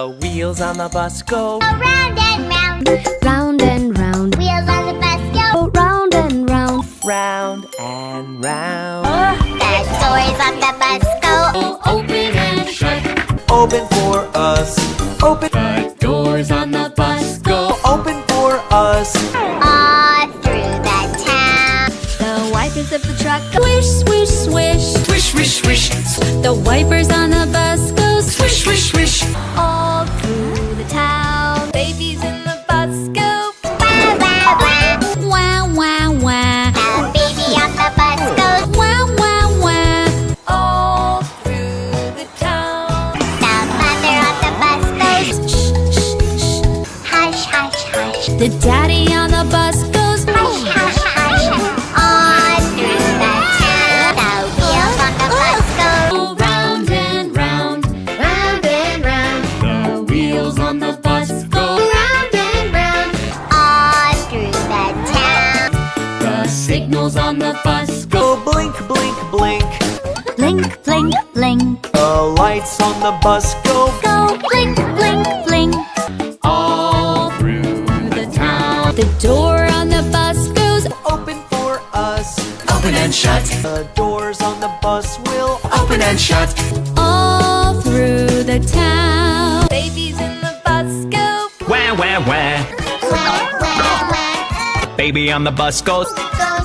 The wheels on the bus go round and round. Round and round. Wheels on the bus go Round and round. round and round. The doors on the bus go Open and shut. Open for us. Open. The doors on the bus go Open for us. all through the town. The wipers of the truck go swish, swish, swish. swish, swish, swish. The wipers on the bus go Swish, swish, swish. all through the town. Babies in the bus go Wah, wah, wah. wah, wah, wah. The baby on the bus goes Wah, wah, wah. All through the town. The mother on the bus goes Shh, shh, shh. hush, hush, hush. The daddy on the bus goes Hush, hush, hush. All through the town. The wheels on the bus go Round and round. round and round. The wheels on the bus go Round and round. All through the town. The signals on the bus go Go blink, blink, blink. blink, blink, blink. The lights on the bus go Go blink, blink, blink. all through the town. The door on the bus goes open for us. Open and shut. The doors on the bus will Open and shut. all through the town. Babies in the bus go Wah, wah, wah. Wah, wah, wah. Baby on the bus goes Go